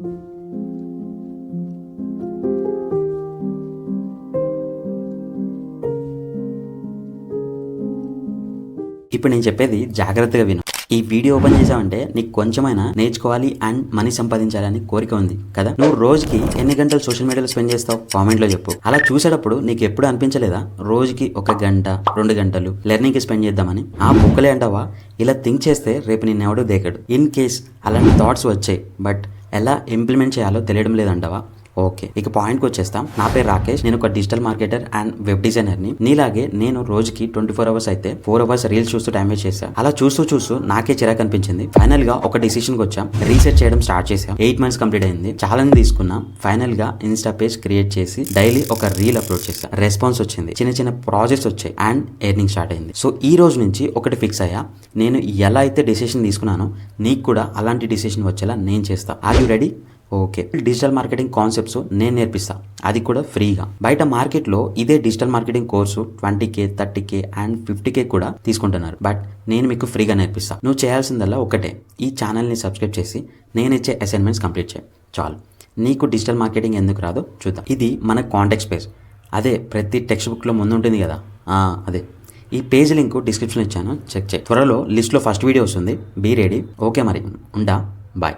ఇప్పుడు నేను చెప్పేది జాగ్రత్తగా విను. ఈ వీడియో ఓపెన్ చేసావంటే నీకు కొంచెమైనా నేర్చుకోవాలి అండ్ మనీ సంపాదించాలని కోరిక ఉంది కదా. నువ్వు రోజుకి ఎన్ని గంటలు సోషల్ మీడియాలో స్పెండ్ చేస్తావు కామెంట్లో చెప్పు. అలా చూసేటప్పుడు నీకు ఎప్పుడు అనిపించలేదా రోజుకి 1 గంట 2 గంటలు లెర్నింగ్కి స్పెండ్ చేద్దామని? ఆ బుక్కలే అంటావా? ఇలా థింక్ చేస్తే రేపు నిన్నెవడో దేకడు. ఇన్ కేస్ అలాంటి థాట్స్ వచ్చాయి బట్ ఎలా ఇంప్లిమెంట్ చేయాలో తెలియడం లేదంటావా? ఓకే, ఇక పాయింట్కి వచ్చేస్తాం. నా పేరు రాకేష్, నేను ఒక డిజిటల్ మార్కెటర్ అండ్ వెబ్ డిజైనర్ని. నీలాగే నేను రోజుకి 24 అవర్స్ అయితే 4 అవర్స్ రీల్స్ చూస్తూ టైం వేస్ట్ చేశాను. అలా చూస్తూ నాకే చిరాకు అనిపించింది. ఫైనల్ గా ఒక డిసిషన్కి వచ్చాం. రీసెర్చ్ చేయడం స్టార్ట్ చేసాం. 8 months కంప్లీట్ అయింది. ఛాలెంజ్ తీసుకున్నాం. ఫైనల్ గా ఇన్స్టా పేజ్ క్రియేట్ చేసి డైలీ ఒక రీల్ అప్లోడ్ చేశాం. రెస్పాన్స్ వచ్చింది, చిన్న ప్రాజెక్ట్స్ వచ్చాయి అండ్ ఎర్నింగ్ స్టార్ట్ అయింది. సో ఈ రోజు నుంచి ఒకటి ఫిక్స్ అయ్యా, నేను ఎలా అయితే డిసిషన్ తీసుకున్నానో నీకు కూడా అలాంటి డిసిషన్ వచ్చేలా నేను చేస్తా. Are you ready? Okay, digital marketing concepts నేను నేర్పిస్తా, అది కూడా ఫ్రీగా. బయట మార్కెట్లో ఇదే digital marketing course 20K 30K and 50K కూడా తీసుకుంటున్నారు. బట్ నేను మీకు ఫ్రీగా నేర్పిస్తా. నువ్వు చేయాల్సిందల్లా ఒకటే, ఈ ఛానల్ని సబ్స్క్రైబ్ చేసి నేను ఇచ్చే అసైన్మెంట్స్ కంప్లీట్ చేయి చాలు. నీకు డిజిటల్ మార్కెటింగ్ ఎందుకు రాదో చూద్దాం. ఇది మన కాంటాక్ట్ పేజ్, అదే ప్రతి టెక్స్ట్ బుక్లో ముందు ఉంటుంది కదా, అదే. ఈ పేజ్ లింక్ డిస్క్రిప్షన్లో ఇచ్చాను, చెక్ చేయి. త్వరలో లిస్ట్లో ఫస్ట్ వీడియో వస్తుంది, బీ రెడీ. ఓకే మరి, ఉంటా, బాయ్.